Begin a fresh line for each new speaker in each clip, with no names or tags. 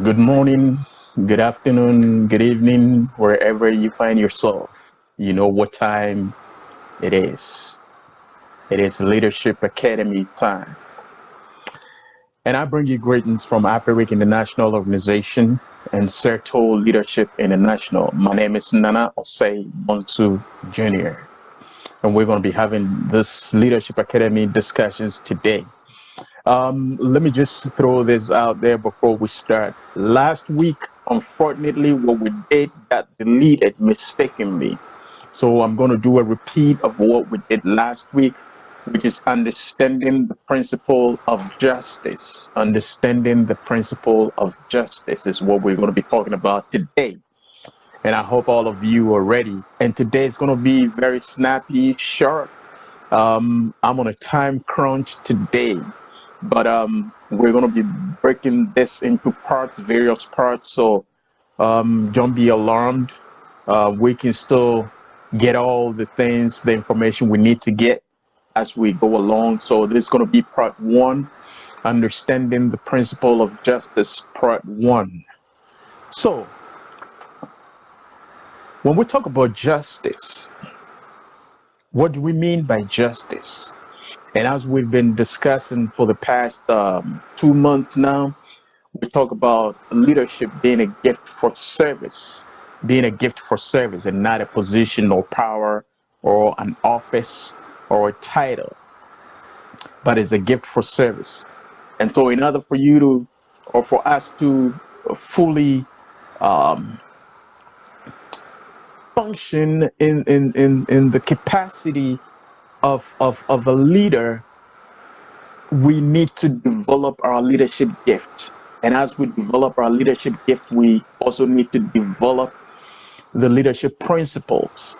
Good morning, good afternoon, good evening, wherever you find yourself. You know what time it is. It is Leadership Academy time. And I bring you greetings from Africa International Organization and Serto Leadership International. My name is Nana Osei Bonsu Jr. And we're going to be having this Leadership Academy discussions today. Let me just throw this out there before we start. Last week, unfortunately, what we did got deleted mistakenly. So I'm going to do a repeat of what we did last week, which is understanding the principle of justice. Understanding the principle of justice is what we're going to be talking about today. And I hope all of you are ready. And today is going to be very snappy, sharp. I'm on a time crunch today, but we're going to be breaking this into parts, various parts. So don't be alarmed. We can still get all the things, the information we need to get as we go along. So this is going to be part one, understanding the principle of justice, part one. So when we talk about justice, what do we mean by justice? And as we've been discussing for the past 2 months now, we talk about leadership being a gift for service, being a gift for service and not a position or power or an office or a title, but it's a gift for service. And so in order for you to, or for us to fully um, function in the capacity of a leader, we need to develop our leadership gift. And as we develop our leadership gift, we also need to develop the leadership principles.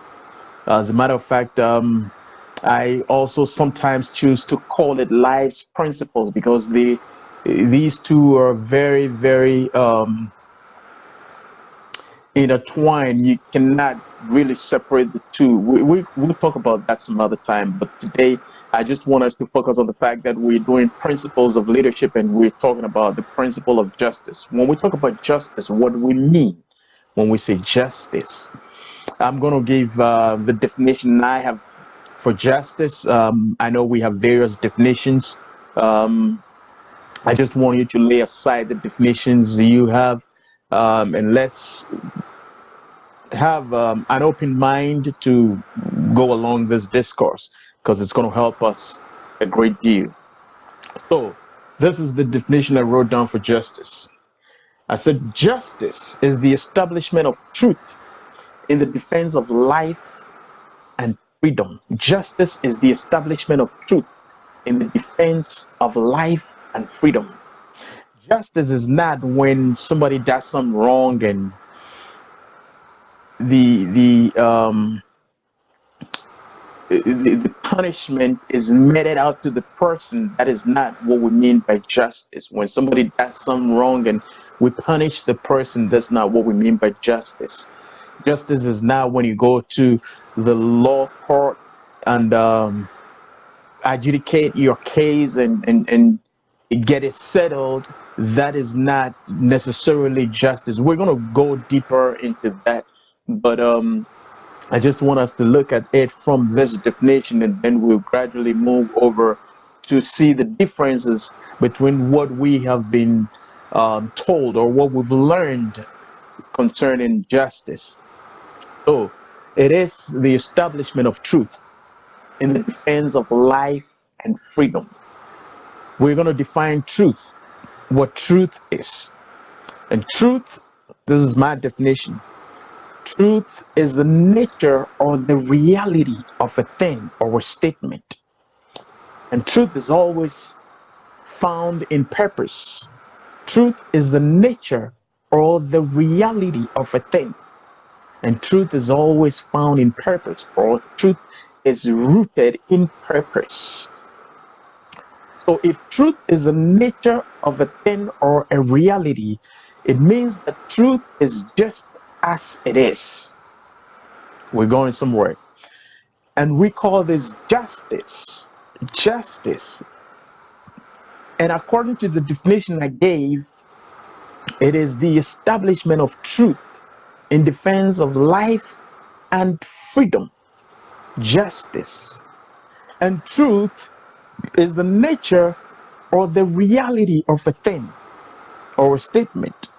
As a matter of fact, I also sometimes choose to call it life's principles because these two are very, very intertwined. You cannot really separate the two. We'll talk about that some other time. But today, I just want us to focus on the fact that we're doing principles of leadership and we're talking about the principle of justice. When we talk about justice, what do we mean when we say justice? I'm going to give the definition I have for justice. I know we have various definitions. Um, I just want you to lay aside the definitions you have, and let's have an open mind to go along this discourse because it's going to help us a great deal. So, this is the definition I wrote down for justice. I said, justice is the establishment of truth in the defense of life and freedom. Justice is the establishment of truth in the defense of life and freedom. Justice is not when somebody does something wrong and the the punishment is meted out to the person. That is not what we mean by justice. When somebody does something wrong and we punish the person, that's not what we mean by justice. Justice is not when you go to the law court and adjudicate your case and get it settled. That is not necessarily justice. We're going to go deeper into that, but I just want us to look at it from this definition, and then we'll gradually move over to see the differences between what we have been told or what we've learned concerning justice. So, it is the establishment of truth in the defense of life and freedom. We're going to define truth, what truth is. And truth, this is my definition. Truth is the nature or the reality of a thing or a statement. And truth is always found in purpose. Truth is the nature or the reality of a thing. And truth is always found in purpose, or truth is rooted in purpose. So if truth is the nature of a thing or a reality, it means that truth is just as it is. We're going somewhere. And we call this justice. Justice. And according to the definition I gave, It is the establishment of truth in defense of life and freedom, justice. And truth is the nature or the reality of a thing or a statement.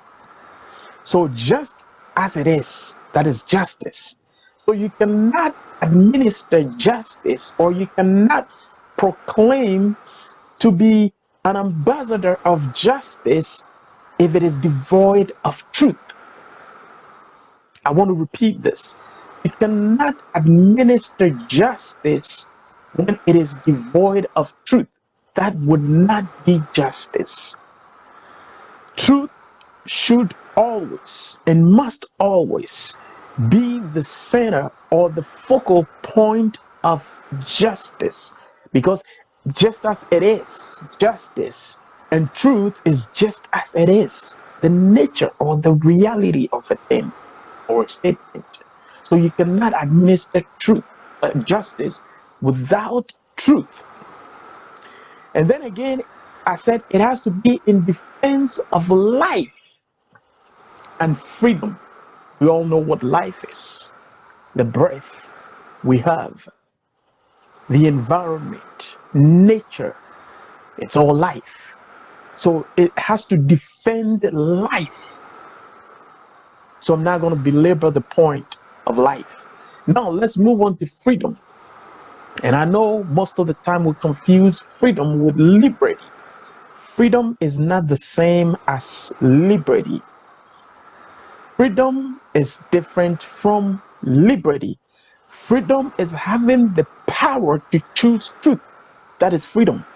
So just as it is, that is justice. So you cannot administer justice, or you cannot proclaim to be an ambassador of justice if it is devoid of truth. I want to repeat this. You cannot administer justice when it is devoid of truth. That would not be justice. Truth should always and must always be the center or the focal point of justice, because just as it is justice, and truth is just as it is the nature or the reality of a thing or a statement. So you cannot administer truth, justice without truth. And then again, I said it has to be in defense of life and freedom. We all know what life is: the breath we have, the environment, nature. It's all life. So it has to defend life. So I'm not going to belabor the point of life. Now let's move on to freedom. And I know most of the time we confuse freedom with liberty. Freedom is not the same as liberty. Freedom is different from liberty. Freedom is having the power to choose truth. That is freedom.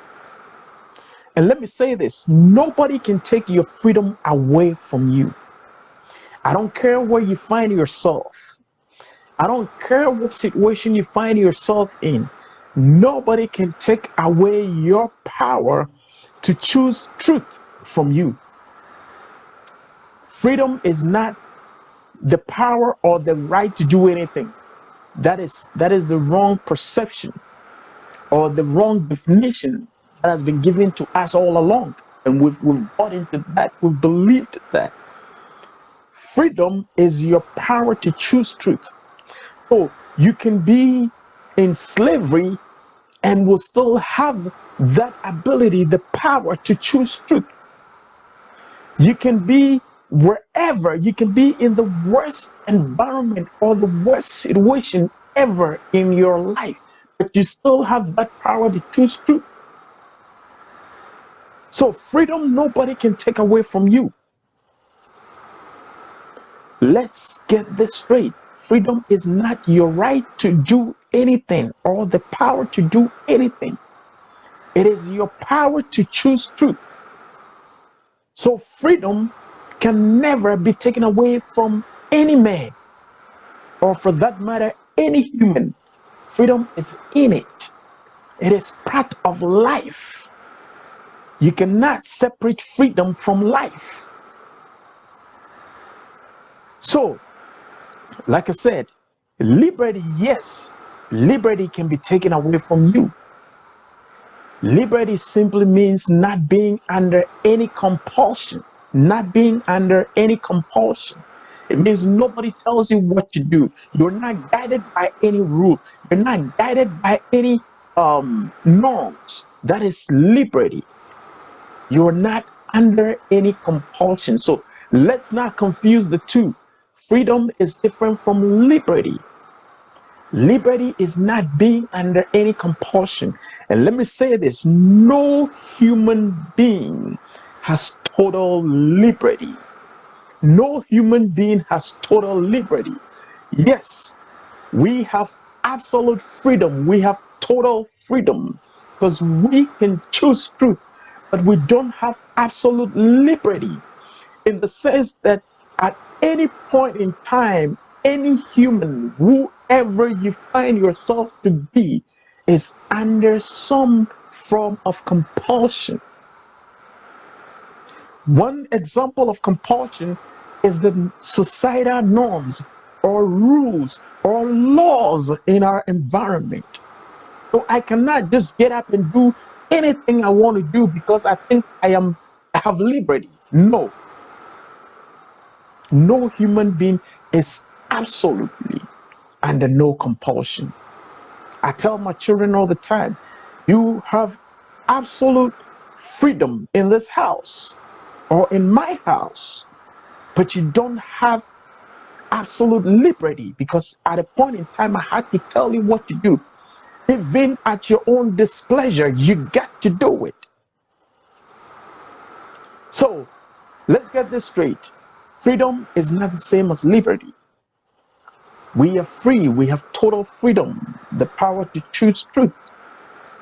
And let me say this: nobody can take your freedom away from you. I don't care where you find yourself. I don't care what situation you find yourself in. Nobody can take away your power to choose truth from you. Freedom is not the power or the right to do anything. That is the wrong perception or the wrong definition that has been given to us all along. And we've bought into that, we've believed that. Freedom is your power to choose truth. So you can be in slavery and will still have that ability, the power to choose truth. You can be wherever, you can be in the worst environment or the worst situation ever in your life, but you still have that power to choose truth. So freedom, nobody can take away from you. Let's get this straight. Freedom is not your right to do anything or the power to do anything. It is your power to choose truth. So freedom can never be taken away from any man, or for that matter, any human. Freedom is innate. It is part of life. You cannot separate freedom from life. So, like I said, liberty, yes, liberty can be taken away from you. Liberty simply means not being under any compulsion. Not being under any compulsion. It means nobody tells you what to do. You're not guided by any rule. You're not guided by any norms. That is liberty. You're not under any compulsion. So let's not confuse the two. Freedom is different from liberty. Liberty is not being under any compulsion. And let me say this: no human being has total liberty. No human being has total liberty. Yes, we have absolute freedom. We have total freedom because we can choose truth, but we don't have absolute liberty in the sense that at any point in time, any human, whoever you find yourself to be, is under some form of compulsion. One example of compulsion is the societal norms or rules or laws in our environment. So I cannot just get up and do anything I want to do because I think I have liberty. No. No human being is absolutely under no compulsion. I tell my children all the time, you have absolute freedom in this house or in my house, but you don't have absolute liberty, because at a point in time I had to tell you what to do. Even at your own displeasure, you got to do it. So let's get this straight. Freedom is not the same as liberty. We are free. We have total freedom, the power to choose truth.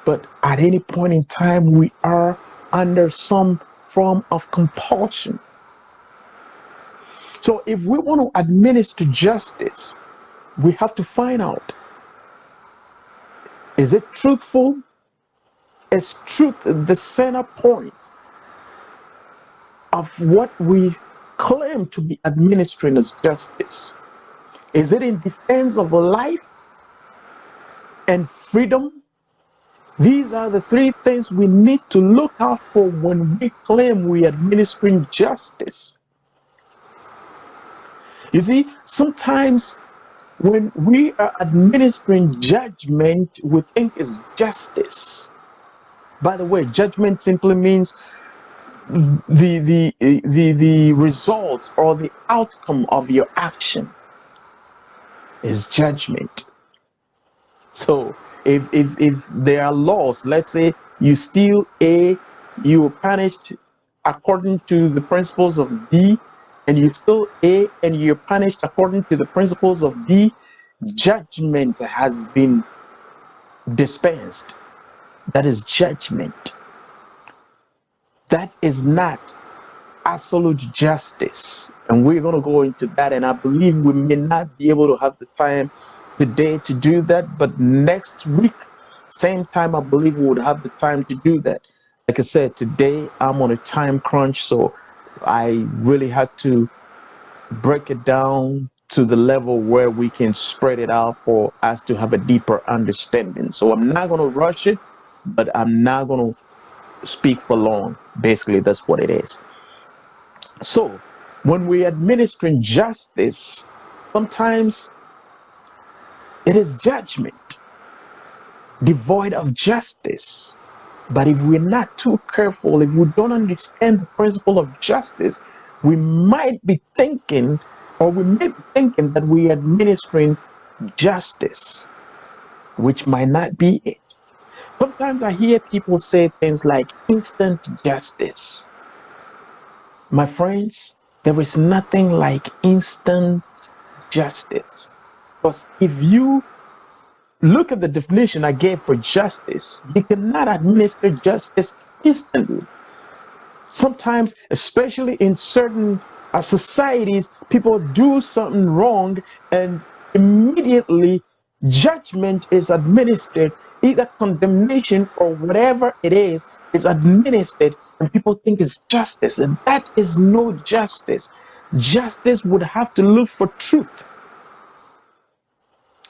But at any point in time, we are under some form of compulsion. So if we want to administer justice, we have to find out, is it truthful? Is truth the center point of what we claim to be administering as justice? Is it in defense of life and freedom? These are the three things we need to look out for when we claim we are administering justice. You see, sometimes when we are administering judgment, we think it's justice. By the way, judgment simply means the results or the outcome of your action is judgment. So if there are laws, let's say you steal A, you are punished according to the principles of B, and you steal A and you're punished according to the principles of B, judgment has been dispensed. That is judgment. That is not absolute justice. And we're going to go into that, and I believe we may not be able to have the time today to do that, but next week, same time, I believe we would have the time to do that. Like I said, today I'm on a time crunch, so I really had to break it down to the level where we can spread it out for us to have a deeper understanding. So I'm not going to rush it, but I'm not going to speak for long. Basically, that's what it is. So when we're administering justice, sometimes it is judgment devoid of justice. But if we're not too careful, if we don't understand the principle of justice, we might be thinking, or we may be thinking that we are administering justice, which might not be it. Sometimes I hear people say things like instant justice. My friends, there is nothing like instant justice. Because if you look at the definition I gave for justice, you cannot administer justice instantly. Sometimes, especially in certain societies, people do something wrong and immediately judgment is administered, either condemnation or whatever it is administered, and people think it's justice, and that is no justice. Justice would have to look for truth.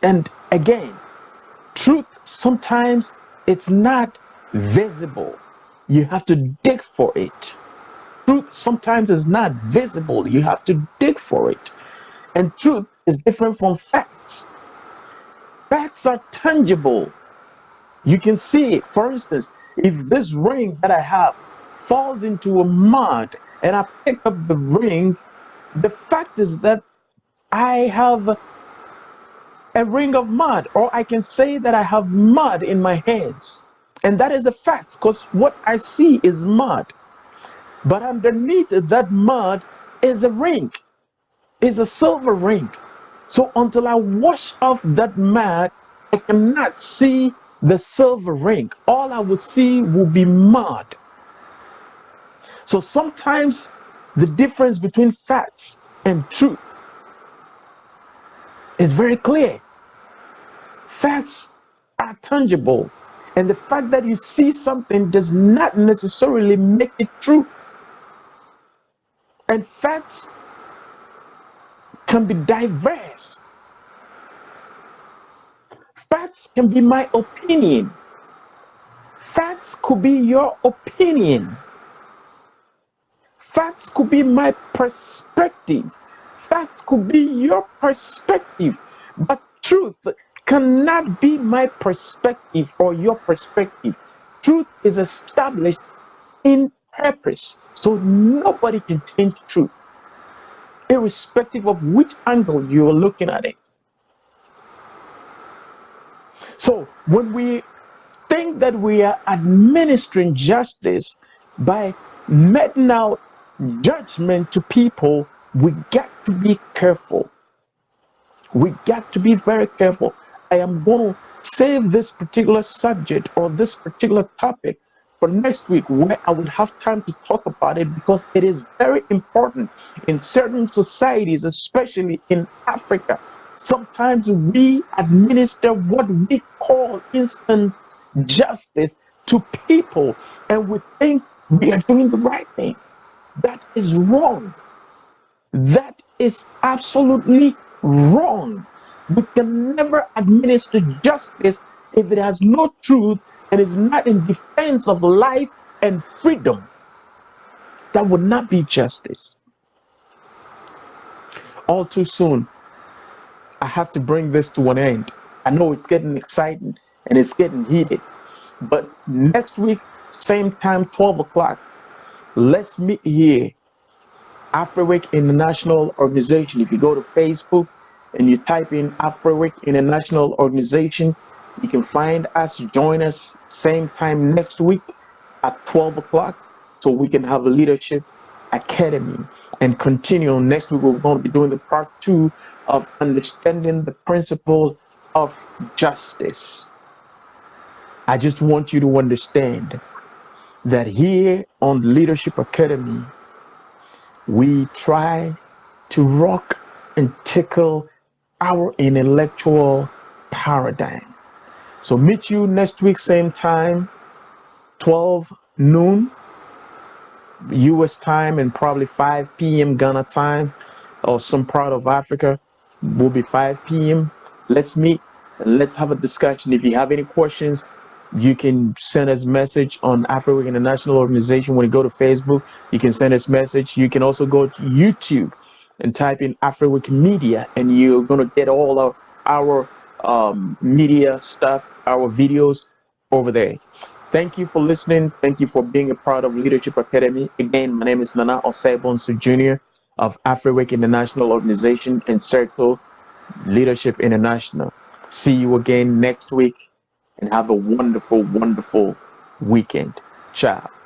And again, truth, sometimes it's not visible. You have to dig for it. Truth sometimes is not visible. You have to dig for it. And truth is different from facts. Facts are tangible. You can see it. For instance, if this ring that I have falls into a mud and I pick up the ring, the fact is that I have a ring of mud, or I can say that I have mud in my hands. And that is a fact, because what I see is mud. But underneath that mud is a ring, is a silver ring. So until I wash off that mud, I cannot see the silver ring. All I would see will be mud. So sometimes the difference between facts and truth is very clear. Facts are tangible, and the fact that you see something does not necessarily make it true. And facts can be diverse. Facts can be my opinion. Facts could be your opinion. Facts could be my perspective. That could be your perspective, but truth cannot be my perspective or your perspective. Truth is established in purpose, so nobody can change truth, irrespective of which angle you're looking at it. So when we think that we are administering justice by meting out judgment to people, we got to be careful. We got to be very careful. I am going to save this particular subject or this particular topic for next week, where I would have time to talk about it, because it is very important in certain societies, especially in Africa. Sometimes we administer what we call instant justice to people, and we think we are doing the right thing. That is wrong. That is absolutely wrong. We can never administer justice if it has no truth and is not in defense of life and freedom. That would not be justice. All too soon, I have to bring this to an end. I know it's getting exciting and it's getting heated, but next week, same time, 12 o'clock, let's meet here. AfriWIC International Organization. If you go to Facebook and you type in AfriWIC International Organization, you can find us. Join us same time next week at 12 o'clock, so we can have a leadership academy and continue. Next week, we're going to be doing the part 2 of understanding the principle of justice. I just want you to understand that here on Leadership Academy, we try to rock and tickle our intellectual paradigm. So meet you next week, same time, 12 noon US time, and probably 5 p.m. Ghana time, or some part of Africa will be 5 p.m. Let's meet and let's have a discussion. If you have any questions, you can send us a message on AfriWIC International Organization. When you go to Facebook, you can send us a message. You can also go to YouTube and type in AfriWIC Media, and you're going to get all of our media stuff, our videos over there. Thank you for listening. Thank you for being a part of Leadership Academy. Again, my name is Nana Osei-Bonsu Jr. of AfriWIC International Organization and Circle Leadership International. See you again next week, and have a wonderful, wonderful weekend. Ciao.